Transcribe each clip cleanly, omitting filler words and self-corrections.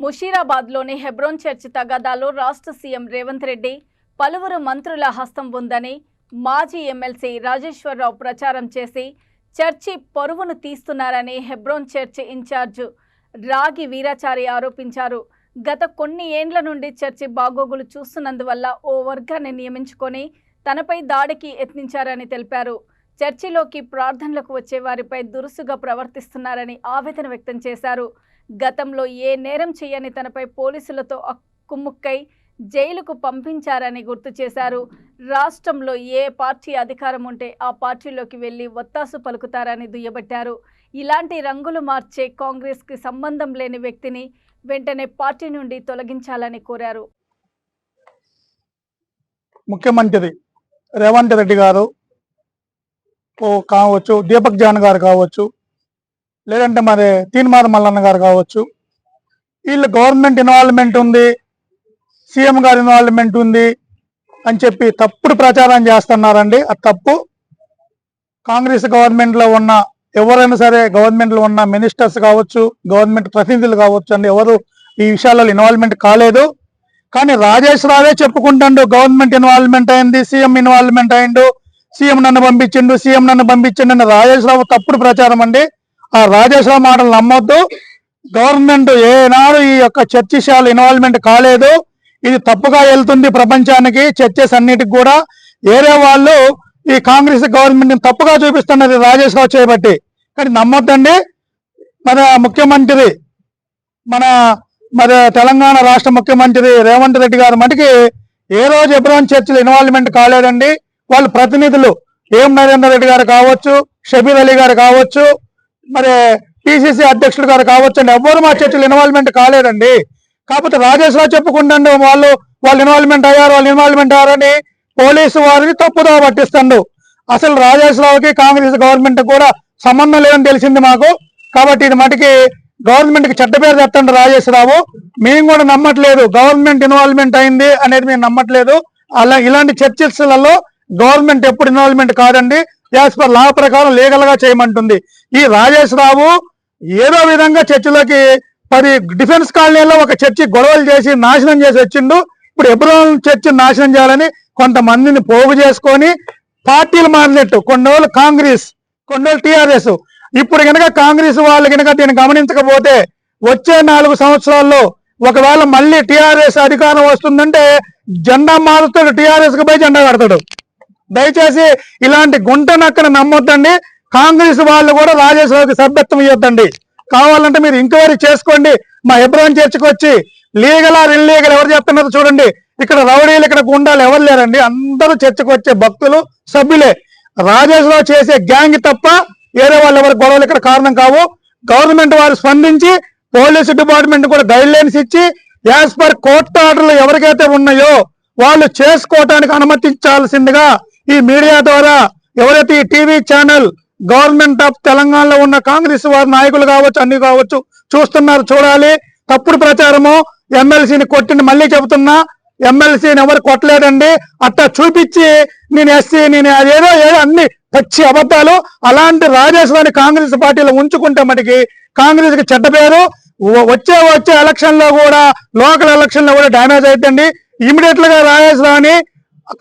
ముషీరాబాద్లోని Hebron church తగాదాలో రాష్ట్ర CM Revanth Reddy పలువురు మంత్రుల హస్తం ఉందని మాజీ ఎమ్మెల్సీ రాజేశ్వరరావు ప్రచారం చేసి చర్చి పొరువును తీస్తున్నారని హెబ్రోన్ చర్చి ఇన్ఛార్జ్ రాగి వీరాచారి ఆరోపించారు. గత కొన్ని ఏండ్ల నుండి చర్చి బాగోగులు చూస్తున్నందువల్ల ఓ వర్గాన్ని నియమించుకొని తనపై దాడికి యత్నించారని తెలిపారు. చర్చిలోకి ప్రార్థనలకు వచ్చే వారిపై దురుసుగా ప్రవర్తిస్తున్నారని ఆవేదన వ్యక్తం చేశారు. గతంలో ఏ నేరం చేయని తనపై పోలీసులతో కుమ్ముక్కై జైలుకు పంపించారని గుర్తు చేశారు. రాష్ట్రంలో ఏ పార్టీ అధికారం ఉంటే ఆ పార్టీలోకి వెళ్లి ఒత్తాసు పలుకుతారని దుయ్యబట్టారు. ఇలాంటి రంగులు మార్చే కాంగ్రెస్కి సంబంధం లేని వ్యక్తిని వెంటనే పార్టీ నుండి తొలగించాలని కోరారు. ముఖ్యమంత్రి రేవంత్ రెడ్డి గారు కావచ్చు, దీపక్ జాన్ గారు కావచ్చు, లేదంటే మరి తీన్మార్ మల్లన్న గారు కావచ్చు, వీళ్ళు గవర్నమెంట్ ఇన్వాల్వ్మెంట్ ఉంది, సీఎం గారి ఇన్వాల్వ్మెంట్ ఉంది అని చెప్పి తప్పుడు ప్రచారం చేస్తున్నారండి. అది తప్పు. కాంగ్రెస్ గవర్నమెంట్లో ఉన్న ఎవరైనా సరే, గవర్నమెంట్లో ఉన్న మినిస్టర్స్ కావచ్చు, గవర్నమెంట్ ప్రతినిధులు కావచ్చు అండి, ఎవరు ఈ విషయాలలో ఇన్వాల్వ్మెంట్ కాలేదు. కానీ రాజేష్ రావే చెప్పుకుంటాడు గవర్నమెంట్ ఇన్వాల్వ్మెంట్ అయింది, సీఎం ఇన్వాల్వ్మెంట్ అయిండు, సీఎం నన్ను పంపించిండు, సీఎం నన్ను పంపించిండు అని రాజేష్ రావు తప్పుడు ప్రచారం అండి. ఆ రాజేష్ రావు మాటలు నమ్మొద్దు. గవర్నమెంట్ ఏనాడు ఈ యొక్క చర్చిశాల ఇన్వాల్వ్మెంట్ కాలేదు. ఇది తప్పుగా వెళ్తుంది ప్రపంచానికి, చర్చెస్ అన్నిటికి కూడా. ఏరే వాళ్ళు ఈ కాంగ్రెస్ గవర్నమెంట్ తప్పుగా చూపిస్తున్నది రాజేష్ రావు చేయబట్టి. కానీ నమ్మొద్దండి. మన ముఖ్యమంత్రి మరి తెలంగాణ రాష్ట్ర ముఖ్యమంత్రి రేవంత్ రెడ్డి గారు మటుకి ఏ రోజు హెబ్రోన్ చర్చిలో ఇన్వాల్వ్మెంట్ కాలేదండి. వాళ్ళ ప్రతినిధులు ఏం నరేందర్ రెడ్డి గారు కావచ్చు, షబీర్ అలీ గారు కావచ్చు, మరి పిసిసి అధ్యక్షుడు గారు కావచ్చు అండి, ఎవ్వరు మా చర్చలు ఇన్వాల్వ్మెంట్ కాలేదండి. కాకపోతే రాజేష్ రావు చెప్పుకుంటాడు వాళ్ళు ఇన్వాల్వ్మెంట్ అయ్యారని పోలీసు వారిని తప్పుదో పట్టిస్తాడు. అసలు రాజేష్ రావుకి కాంగ్రెస్ గవర్నమెంట్ కూడా సంబంధం లేదని తెలిసింది మాకు. కాబట్టి ఇది మటుకి గవర్నమెంట్ కి చెడ్డ పేరు తెస్తండి రాజేష్ రావు. మేము కూడా నమ్మట్లేదు గవర్నమెంట్ ఇన్వాల్వ్మెంట్ అయింది అనేది మేము నమ్మట్లేదు. అలా ఇలాంటి చర్చలలో గవర్నమెంట్ ఎప్పుడు ఇన్వాల్వ్మెంట్ కాదండి. యాజ్ పర్ లా ప్రకారం లీగల్ గా చేయమంటుంది. ఈ రాజేష్ రావు ఏదో విధంగా చర్చిలోకి 10 డిఫెన్స్ కాలనీలో ఒక చర్చి గొడవలు చేసి నాశనం చేసి వచ్చిండు. ఇప్పుడు హెబ్రోన్ చర్చి నాశనం చేయాలని కొంతమందిని పోగు చేసుకొని పార్టీలు మారినట్టు, కొన్ని రోజులు కాంగ్రెస్, కొన్ని రోజులు టీఆర్ఎస్. ఇప్పుడు కనుక కాంగ్రెస్ వాళ్ళు కనుక దీన్ని గమనించకపోతే వచ్చే 4 సంవత్సరాల్లో ఒకవేళ మళ్ళీ టీఆర్ఎస్ అధికారం వస్తుందంటే జెండా మారుతాడు, టీఆర్ఎస్ కి పోయి జెండా కడతాడు. దయచేసి ఇలాంటి గుంట నక్కను నమ్మొద్దండి. కాంగ్రెస్ వాళ్ళు కూడా రాజేష్ రావుకి సభ్యత్వం ఇవ్వద్దండి. కావాలంటే మీరు ఎంక్వైరీ చేసుకోండి. మా హెబ్రోన్ చర్చికి వచ్చి లీగల్ ఆర్ ఇల్లీగల్ ఎవరు చెప్తున్నారో చూడండి. ఇక్కడ రౌడీలు, ఇక్కడ గుండాలు ఎవరు లేరండి. అందరూ చర్చికి వచ్చే భక్తులు, సభ్యులే. రాజేష్ రావు చేసే గ్యాంగ్ తప్ప వేరే వాళ్ళు ఎవరి గొడవలు ఇక్కడ కారణం కావు. గవర్నమెంట్ వారు స్పందించి పోలీసు డిపార్ట్మెంట్ కూడా గైడ్ లైన్స్ ఇచ్చి యాజ్ పర్ కోర్టు ఆర్డర్లు ఎవరికైతే ఉన్నాయో వాళ్ళు చేసుకోవటానికి అనుమతించాల్సిందిగా ఈ మీడియా ద్వారా ఎవరైతే ఈ టీవీ ఛానల్ గవర్నమెంట్ ఆఫ్ తెలంగాణలో ఉన్న కాంగ్రెస్ వారి నాయకులు కావచ్చు, అన్ని కావచ్చు చూస్తున్నారు, చూడాలి. తప్పుడు ప్రచారము, ఎమ్మెల్సీని కొట్టింది మళ్ళీ చెబుతున్నా, ఎమ్మెల్సీని ఎవరు కొట్టలేదండి. అట్టా చూపించి నేను ఎస్సీ, నేను ఏదో అన్ని పచ్చి అబద్ధాలు. అలాంటి రాజేష్ రావుని కాంగ్రెస్ పార్టీలో ఉంచుకుంటే మటుకి కాంగ్రెస్ కి చెడ్డ పేరు. వచ్చే ఎలక్షన్ లో కూడా, లోకల్ ఎలక్షన్ లో కూడా డ్యామేజ్ అవుతుంది. ఇమీడియట్ గా రాజేష్ రావుని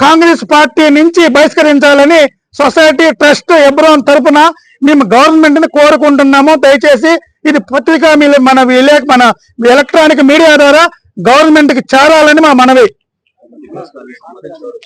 కాంగ్రెస్ పార్టీ నుంచి బహిష్కరించాలని సొసైటీ ట్రస్ట్ హెబ్రోన్ తరఫున మేము గవర్నమెంట్ ని కోరుకుంటున్నాము. దయచేసి ఇది పత్రికా మన ఎలక్ట్రానిక్ మీడియా ద్వారా గవర్నమెంట్ కి చేరాలని మా మనవి.